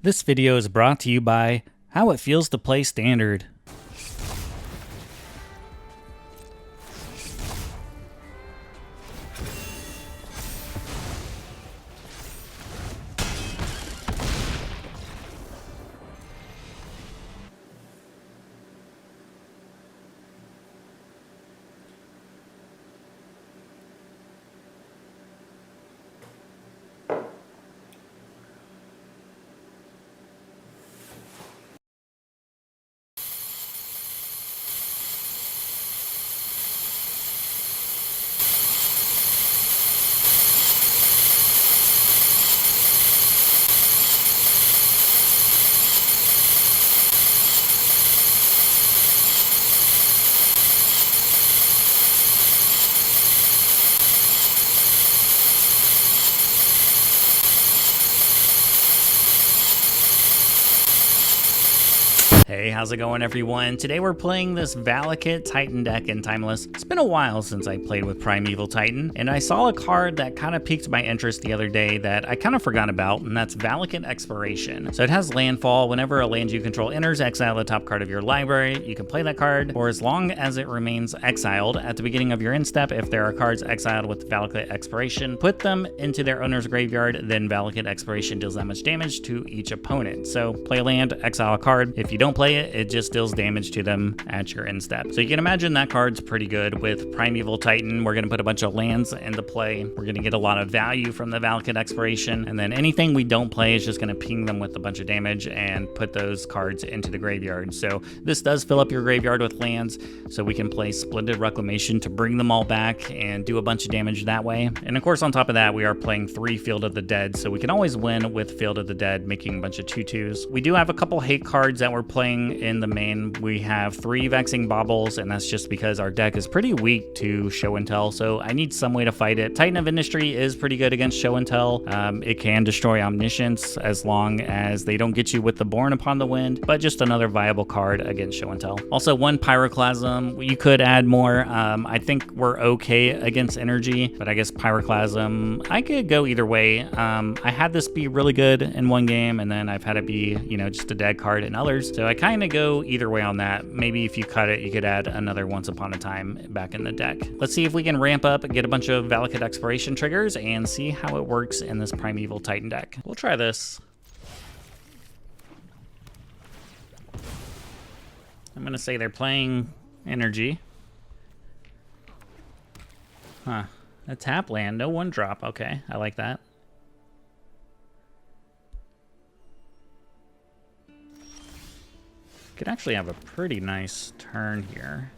This video is brought to you by How It Feels to Play Standard. Hey, how's it going everyone? Today we're playing this Valakut Titan deck in Timeless. It's been a while since I played with Primeval Titan, and I saw a card that kind of piqued my interest the other day that I kind of forgot about, and that's Valakut Exploration. So it has landfall. Whenever a land you control enters, exile the top card of your library. You can play that card for as long as it remains exiled. At the beginning of your end step, if there are cards exiled with Valakut Exploration, put them into their owner's graveyard, then Valakut Exploration deals that much damage to each opponent. So play a land, exile a card. If you don't play it, it just deals damage to them at your end step. So you can imagine that card's pretty good. With Primeval Titan, we're going to put a bunch of lands into play. We're going to get a lot of value from the Valakut Exploration, and then anything we don't play is just going to ping them with a bunch of damage and put those cards into the graveyard. So this does fill up your graveyard with lands, so we can play Splendid Reclamation to bring them all back and do a bunch of damage that way. And of course, on top of that, we are playing 3 Field of the Dead, so we can always win with Field of the Dead, making a bunch of 2/2s. We do have a couple hate cards that we're playing in the main. We have 3 Vexing Baubles, and that's just because our deck is pretty weak to Show and Tell, so I need some way to fight it. Titan of Industry is pretty good against Show and Tell. It can destroy Omniscience as long as they don't get you with the Born Upon the Wind, but just another viable card against Show and Tell. Also, 1 Pyroclasm. You could add more. I think we're okay against Energy, but I guess Pyroclasm, I could go either way. I had this be really good in one game, and then I've had it be, just a dead card in others, so I kind of go either way on that. Maybe if you cut it, you could add another Once Upon a Time back in the deck. Let's see if we can ramp up and get a bunch of Valakut Exploration triggers and see how it works in this Primeval Titan deck. We'll try this. I'm gonna say they're playing Energy. Huh. A tap land, no 1-drop. Okay, I like that. Could actually have a pretty nice turn here.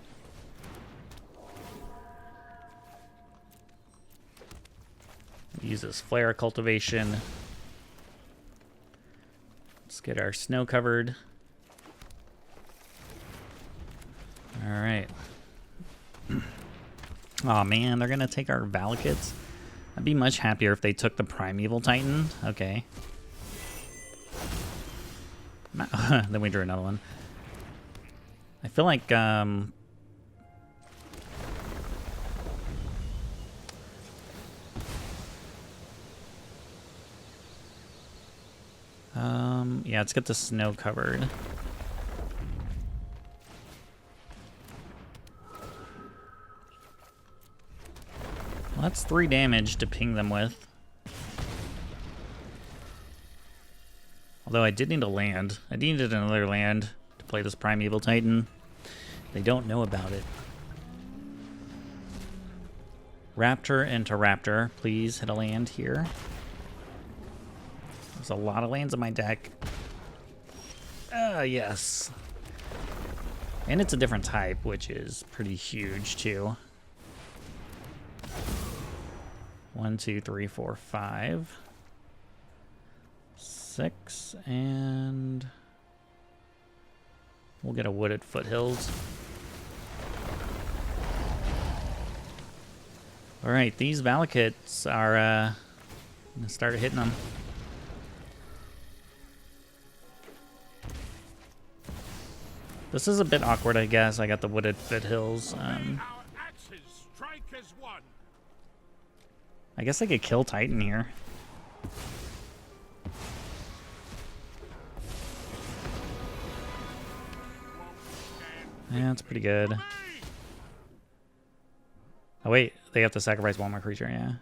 Use this Flare of Cultivation. Let's get our snow covered. All right. Oh man, they're gonna take our Valakuts. I'd be much happier if they took the Primeval Titan. Okay. Then we drew another one. I feel like, yeah, let's get the snow covered. Well, that's 3 damage to ping them with. Although I did need a land. I needed another land to play this Primeval Titan. They don't know about it. Raptor into Raptor. Please hit a land here. There's a lot of lands in my deck. Yes. And it's a different type, which is pretty huge too. 1, 2, 3, 4, 5. 6, and we'll get a Wooded Foothills. All right, these Valakuts are gonna start hitting them. This is a bit awkward, I guess. I got the Wooded Foothills. I guess I could kill Titan here. Yeah, it's pretty good. Oh wait, they have to sacrifice one more creature, yeah.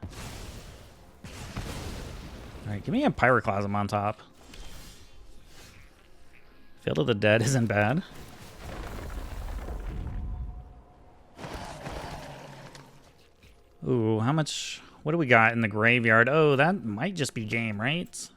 Alright, give me a Pyroclasm on top. Field of the Dead isn't bad. Ooh, how much... What do we got in the graveyard? Oh, that might just be game, right?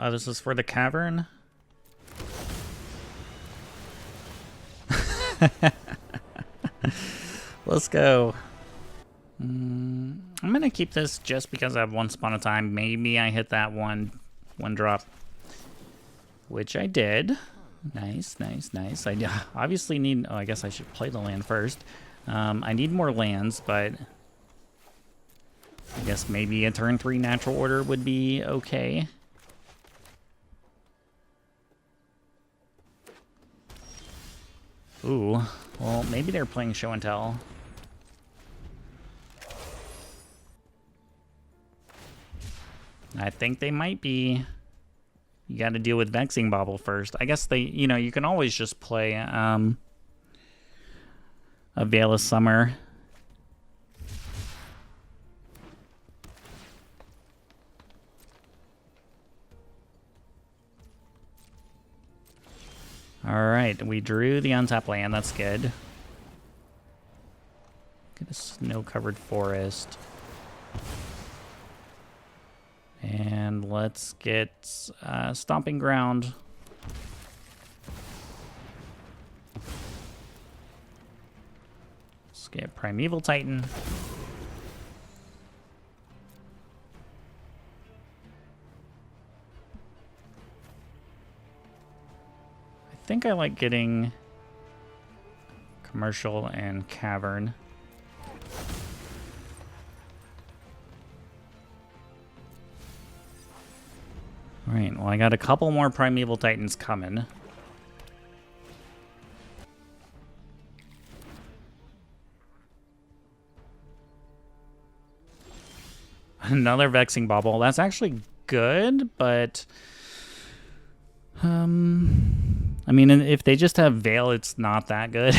Oh, this is for the Cavern? Let's go. I'm gonna keep this just because I have Once Upon a Time. Maybe I hit that one drop, which I did. Nice, nice, nice. I obviously need... Oh, I guess I should play the land first. I need more lands, but I guess maybe a turn 3 natural order would be okay. Ooh, well, maybe they're playing Show and Tell. I think they might be. You got to deal with Vexing Bauble first. I guess they, you know, you can always just play a Veil of Summer. Alright, we drew the untapped land. That's good. Get a snow-covered forest. And let's get Stomping Ground. Let's get Primeval Titan. I think I like getting Commercial and Cavern. Alright, well I got a couple more Primeval Titans coming. Another Vexing Bauble. That's actually good, but... I mean, if they just have Veil, it's not that good.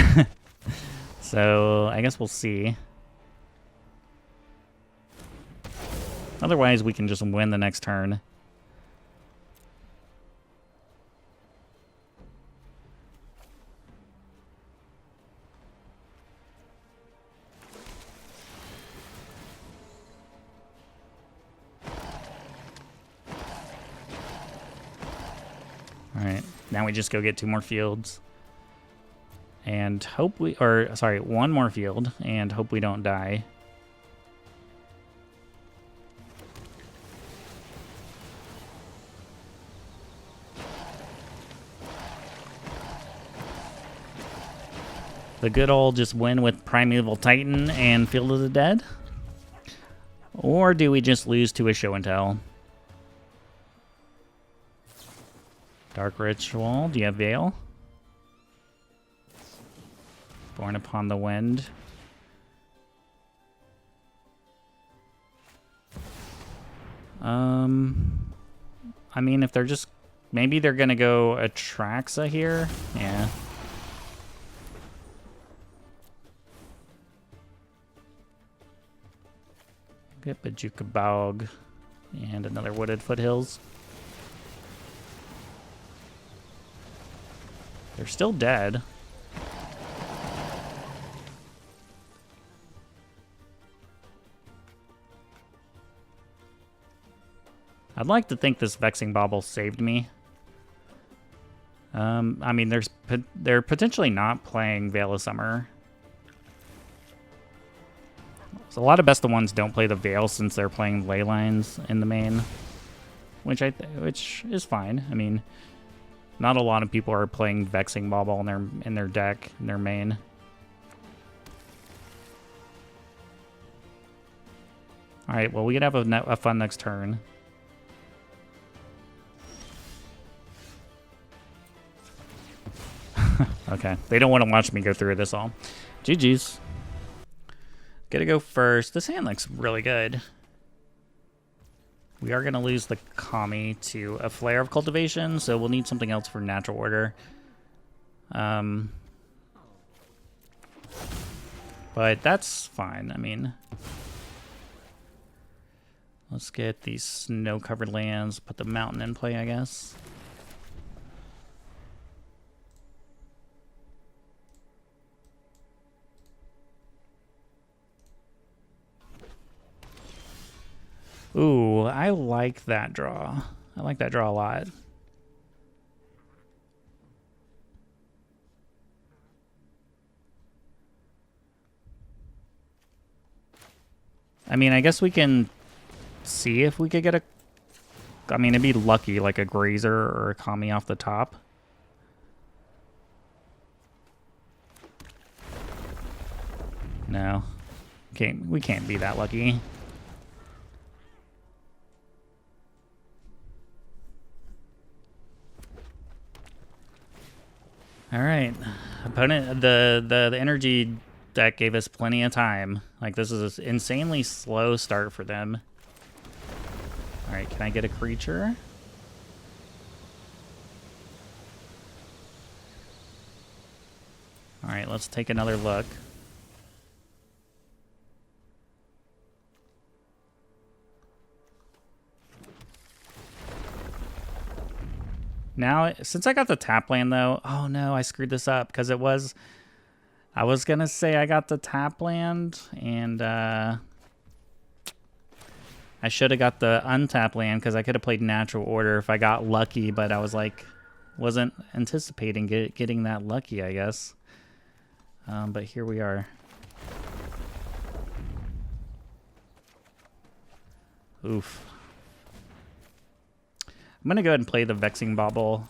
So, I guess we'll see. Otherwise, we can just win the next turn. Alright, now we just go get 2 more fields. And hope we, or sorry, 1 more field, and hope we don't die. The good old just win with Primeval Titan and Field of the Dead? Or do we just lose to a Show and Tell? Dark Ritual, do you have Veil? Born Upon the Wind. I mean, if they're just... Maybe they're gonna go Atraxa here? Yeah. Get Bojuka Bog and another Wooded Foothills. They're still dead. I'd like to think this Vexing Bauble saved me. I mean, they're potentially not playing Veil of Summer. So a lot of best of ones don't play the Veil since they're playing Ley Lines in the main, which is fine. I mean, not a lot of people are playing Vexing Bauble in their deck, in their main. All right, well, we could have a fun next turn. Okay. They don't want to watch me go through this all. GG's. Gotta go first. This hand looks really good. We are going to lose the Kami to a Flare of Cultivation, so we'll need something else for natural order. But that's fine. I mean, let's get these snow-covered lands, put the mountain in play, I guess. Ooh, I like that draw. I like that draw a lot. I mean, I guess we can see if we could get a... I mean, it'd be lucky, like a Grazer or a Kami off the top. No. We can't be that lucky. All right, opponent. The energy deck gave us plenty of time. Like, this is an insanely slow start for them. All right, can I get a creature? All right, let's take another look. Now, since I got the tap land, though... Oh, no, I screwed this up, because it was... I was going to say I got the tap land, and I should have got the untap land, because I could have played natural order if I got lucky, but I was like... Wasn't anticipating getting that lucky, I guess. But here we are. Oof. I'm going to go ahead and play the Vexing Bauble.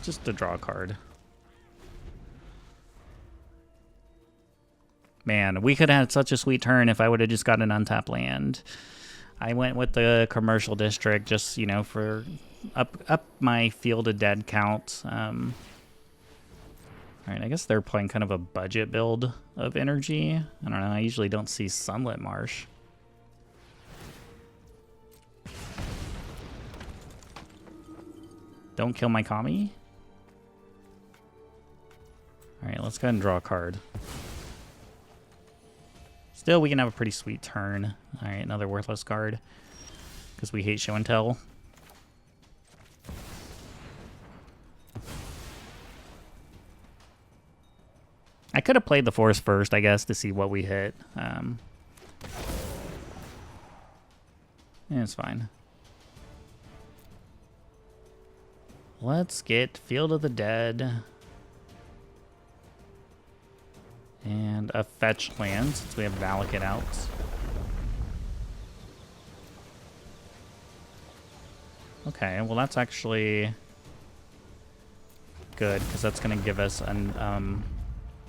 Just to draw a card. Man, we could have had such a sweet turn if I would have just got an untapped land. I went with the commercial district just, you know, for up my Field of Dead count. All right, I guess they're playing kind of a budget build of energy. I don't know, I usually don't see Sunlit Marsh. Don't kill my Kami. All right, let's go ahead and draw a card. Still, we can have a pretty sweet turn. All right, another worthless card. Because we hate show and tell. I could have played the forest first, I guess, to see what we hit. Yeah, it's fine. Let's get Field of the Dead. And a fetch land, since we have Valakut out. Okay, well that's actually good, because that's going to give us an...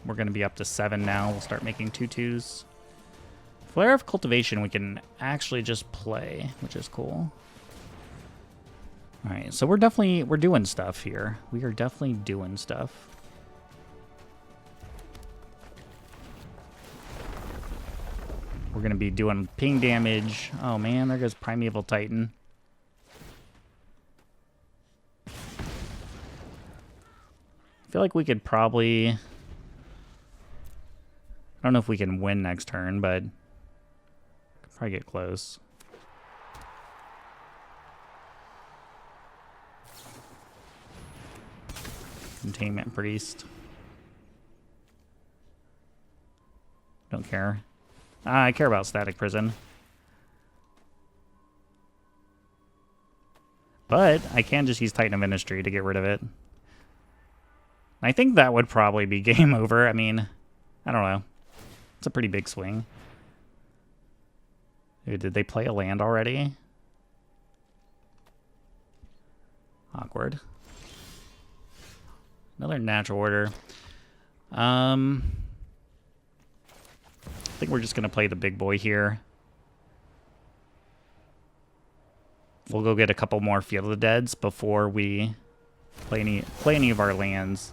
we're going to be up to 7 now. We'll start making 2/2s. Flare of Cultivation we can actually just play, which is cool. Alright, so we're doing stuff here. We are definitely doing stuff. We're going to be doing ping damage. Oh man, there goes Primeval Titan. I feel like we could probably... I don't know if we can win next turn, but could probably get close. Containment Priest. Don't care. I care about Static Prison. But I can just use Titan of Ministry to get rid of it. I think that would probably be game over. I mean, I don't know. It's a pretty big swing. Dude, did they play a land already? Awkward. Another natural order. I think we're just going to play the big boy here. We'll go get a couple more Field of the Deads before we play any of our lands.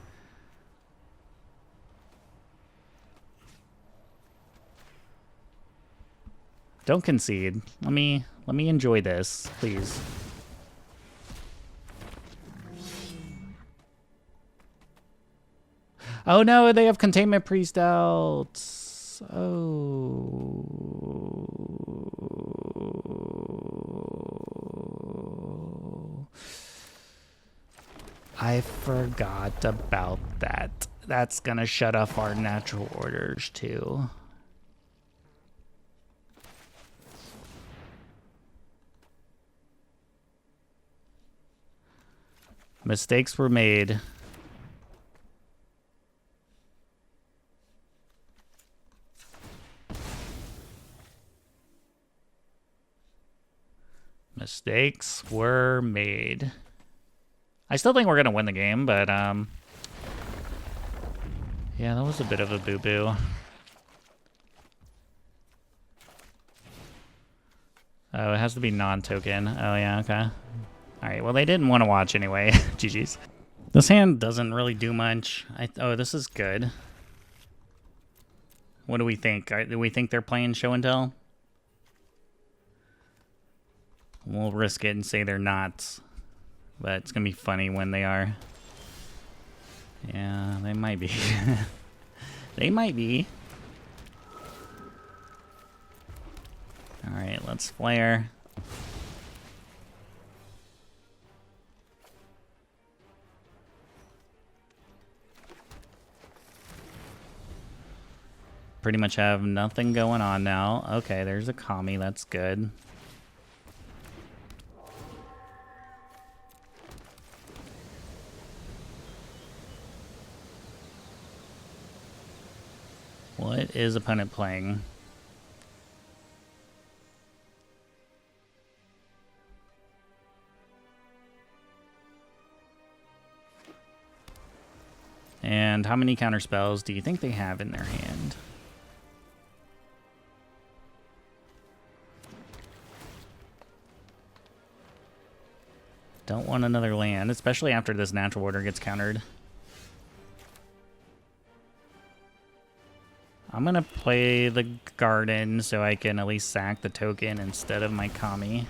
Don't concede. Let me enjoy this, please. Oh no, they have Containment Priest out. Oh. I forgot about that. That's gonna shut off our natural orders too. Mistakes were made. Mistakes were made. I still think we're going to win the game, but, yeah, that was a bit of a boo-boo. Oh, it has to be non-token. Oh, yeah, okay. Alright, well, they didn't want to watch anyway. GG's. This hand doesn't really do much. Oh, this is good. What do we think? Do we think they're playing Show and Tell? We'll risk it and say they're not. But it's going to be funny when they are. Yeah, they might be. They might be. Alright, let's flare. Pretty much have nothing going on now. Okay, there's a Kami, that's good. What is opponent playing? And how many counter spells do you think they have in their hand? Don't want another land, especially after this natural order gets countered. I'm gonna play the garden so I can at least sack the token instead of my Kami.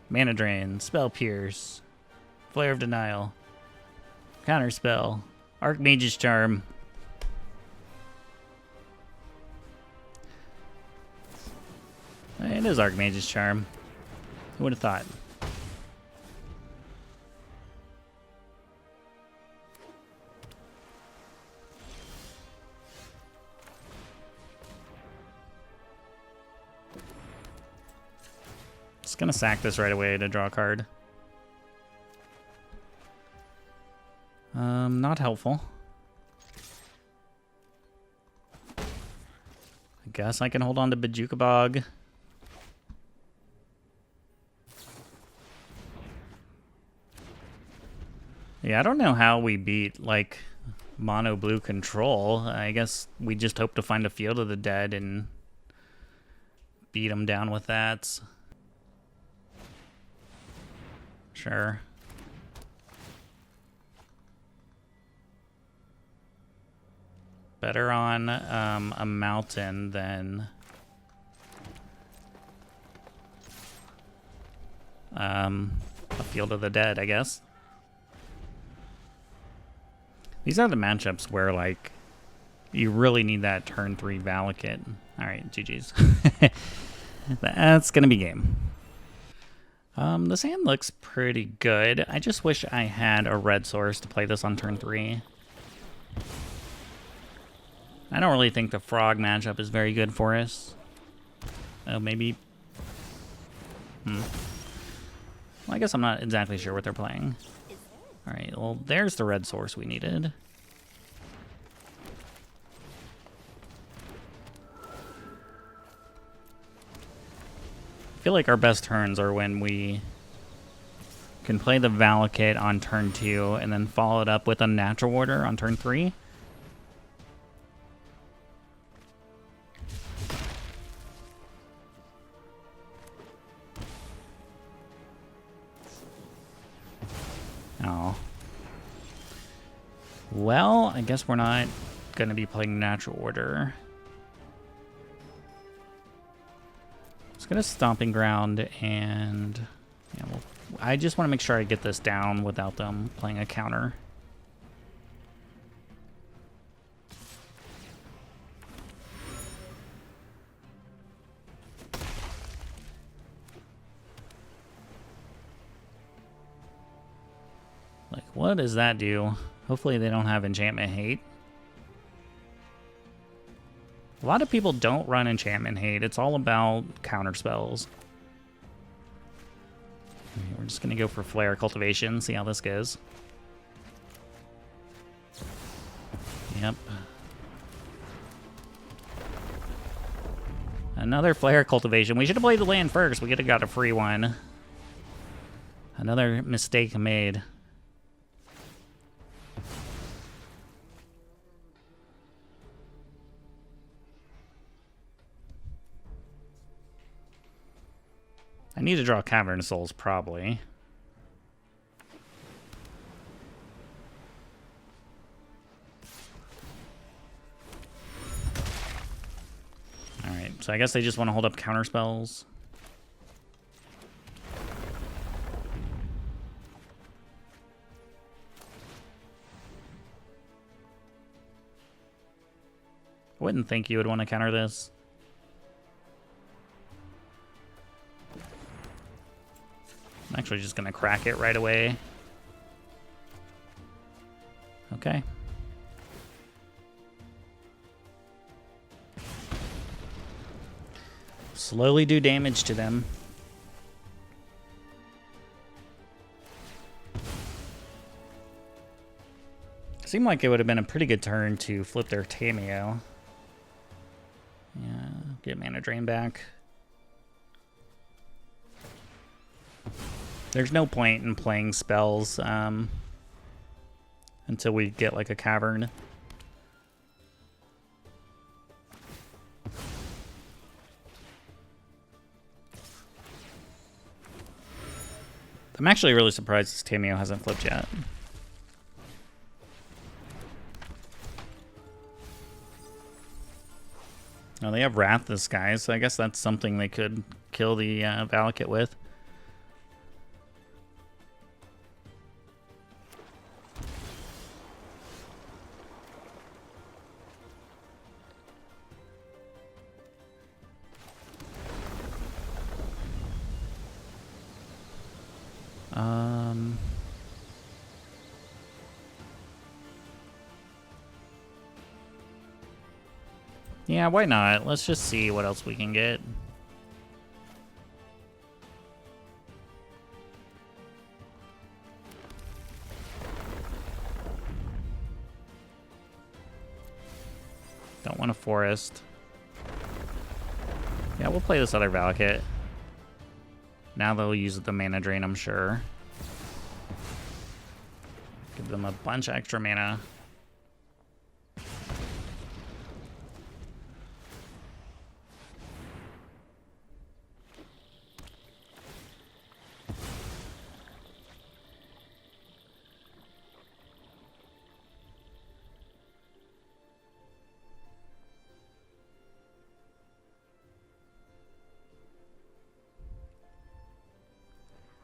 Mana Drain, Spell Pierce, Flare of Denial, Counter Spell, Archmage's Charm. It is Archmage's Charm. Who would have thought? Just gonna sack this right away to draw a card. Not helpful. I guess I can hold on to Bojuka Bog. Yeah, I don't know how we beat, like, mono blue control. I guess we just hope to find a Field of the Dead and beat them down with that. Sure. Better on a mountain than a Field of the Dead, I guess. These are the matchups where, like, you really need that turn 3 Valakut. Alright, GG's. That's gonna be game. This hand looks pretty good. I just wish I had a red source to play this on turn 3. I don't really think the frog matchup is very good for us. Oh, maybe... Well, I guess I'm not exactly sure what they're playing. Alright, well, there's the red source we needed. I feel like our best turns are when we can play the Valakut on turn 2 and then follow it up with a natural order on turn 3. Well, I guess we're not going to be playing natural order. Let's go to Stomping Ground, and yeah, I just want to make sure I get this down without them playing a counter. Like, what does that do? Hopefully they don't have enchantment hate. A lot of people don't run enchantment hate. It's all about counter spells. Okay, we're just gonna go for Flare of Cultivation, see how this goes. Yep. Another Flare of Cultivation. We should have played the land first. We could have got a free one. Another mistake made. I need to draw Cavern of Souls, probably. Alright, so I guess they just want to hold up counter spells. I wouldn't think you would want to counter this. I'm actually just going to crack it right away. Okay. Slowly do damage to them. Seemed like it would have been a pretty good turn to flip their Tameo. Yeah, get mana drain back. There's no point in playing spells until we get like a cavern. I'm actually really surprised this Tameo hasn't flipped yet. Oh, they have Wrath this guy, so I guess that's something they could kill the Valakut with. Yeah, why not? Let's just see what else we can get. Don't want a forest. Yeah, we'll play this other Valakut. Now they'll use the mana drain, I'm sure. Give them a bunch of extra mana.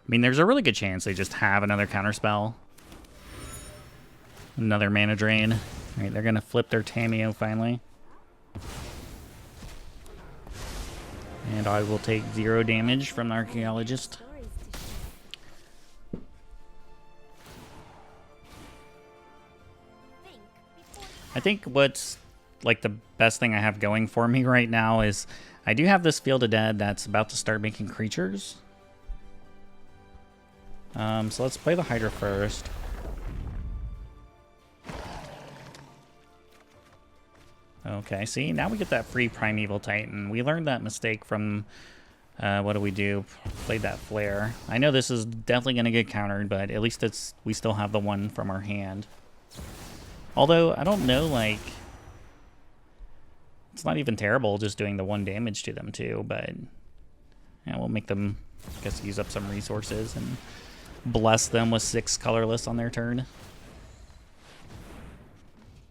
I mean, there's a really good chance they just have another counterspell. Another mana drain. All right, they're going to flip their Tameo finally. And I will take 0 damage from the Archaeologist. I think what's like the best thing I have going for me right now is I do have this Field of Dead that's about to start making creatures. So let's play the Hydra first. Okay, see, now we get that free Primeval Titan. We learned that mistake from, what do? Played that Flare. I know this is definitely going to get countered, but at least we still have the one from our hand. Although, I don't know, like, it's not even terrible just doing the 1 damage to them too, but yeah, we'll make them, I guess, use up some resources and bless them with 6 colorless on their turn.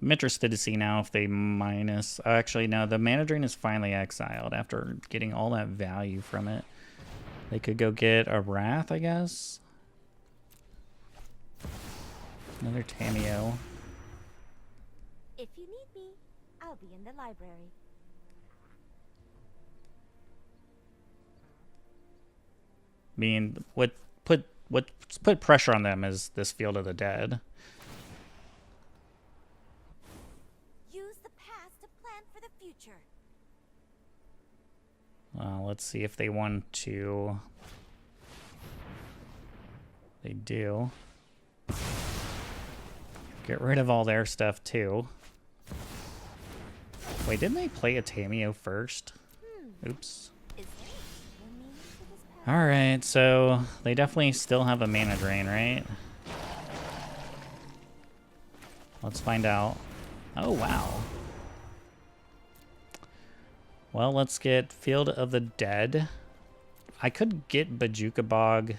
I'm interested to see now if they minus... actually, no, the Mana Drain is finally exiled after getting all that value from it. They could go get a Wrath, I guess. Another Tameo. If you need me, I'll be in the library. I mean, what's put pressure on them is this Field of the Dead. Use the past to plan for the future. Let's see if they want to. They do. Get rid of all their stuff too. Wait, didn't they play a Tameo first? Oops. Alright, so they definitely still have a Mana Drain, right? Let's find out. Oh, wow. Well, let's get Field of the Dead. I could get Bojuka Bog.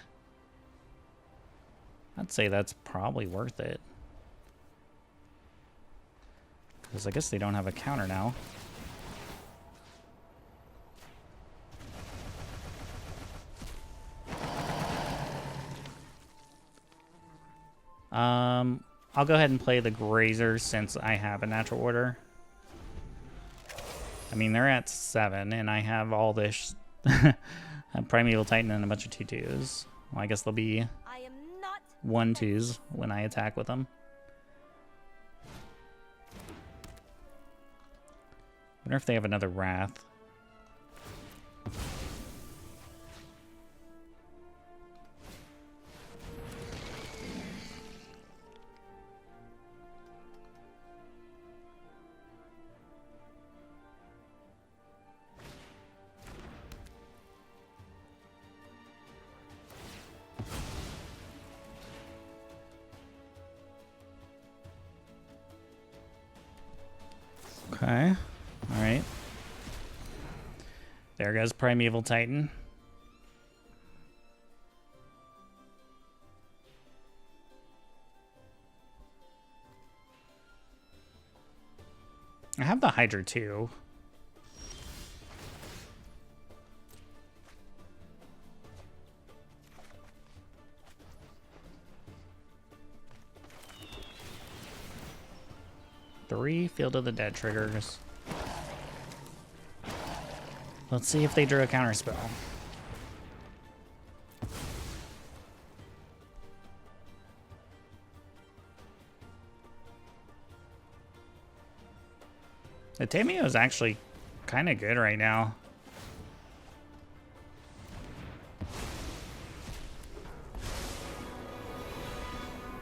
I'd say that's probably worth it. Because I guess they don't have a counter now. I'll go ahead and play the Grazer since I have a natural order. I mean, they're at 7, and I have all this Primeval Titan and a bunch of 2/2s. Well, I guess they'll be 1/2s when I attack with them. Wonder if they have another Wrath. Okay. All right. There goes Primeval Titan. I have the Hydra too. Three Field of the Dead triggers. Let's see if they drew a counter spell. The Tameo is actually kind of good right now.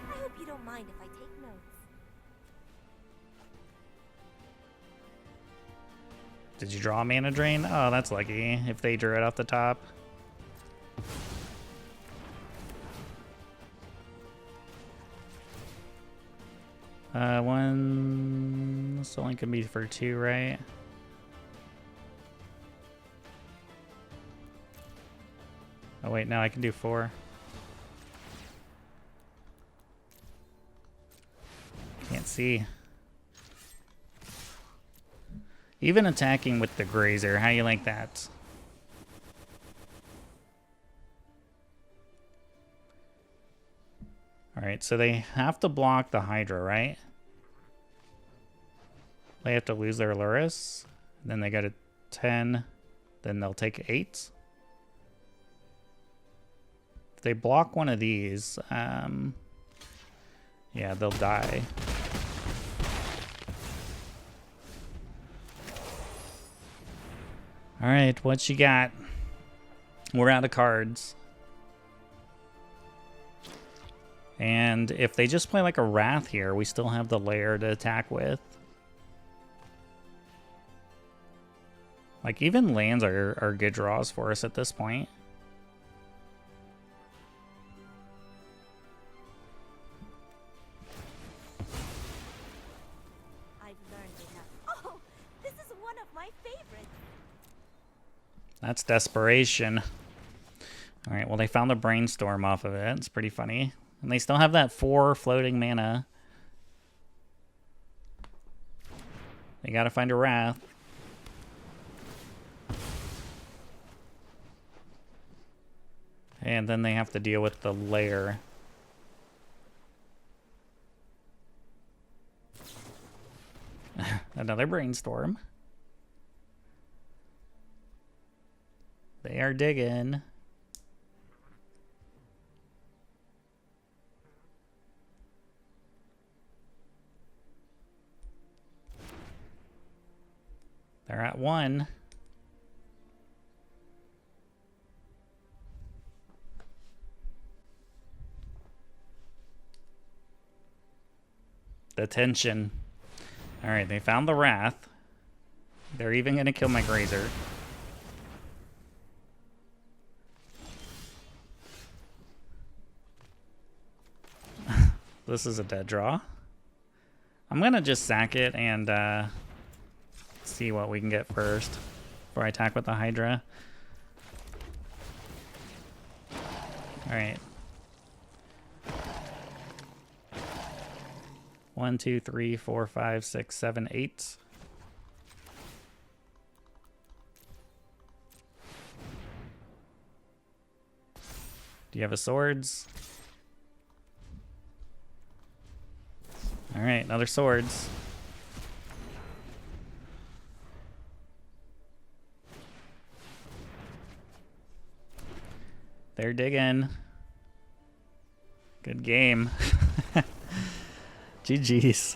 I hope you don't mind if I take notes. Did you draw a Mana Drain? Oh, that's lucky. If they drew it off the top. One. This only can be for 2, right? Oh wait, no, I can do 4. Can't see. Even attacking with the Grazer, how do you like that? Alright, so they have to block the Hydra, right? They have to lose their Luris. Then they go to 10. Then they'll take 8. If they block one of these, yeah, they'll die. Alright, what you got? We're out of cards. And if they just play like a Wrath here, we still have the Lair to attack with. Like, even lands are good draws for us at this point. I've learned enough. Oh, this is one of my favorites. That's desperation. Alright, well, they found the Brainstorm off of it. It's pretty funny. And they still have that 4 floating mana. They gotta find a Wrath. And then they have to deal with the Lair. Another Brainstorm. They are digging. They're at 1. The tension. All right, they found the Wrath. They're even going to kill my Grazer. This is a dead draw. I'm going to just sack it and see what we can get first before I attack with the Hydra. All right. 1, 2, 3, 4, 5, 6, 7, 8. Do you have a swords? All right, another swords. They're digging. Good game. GG's.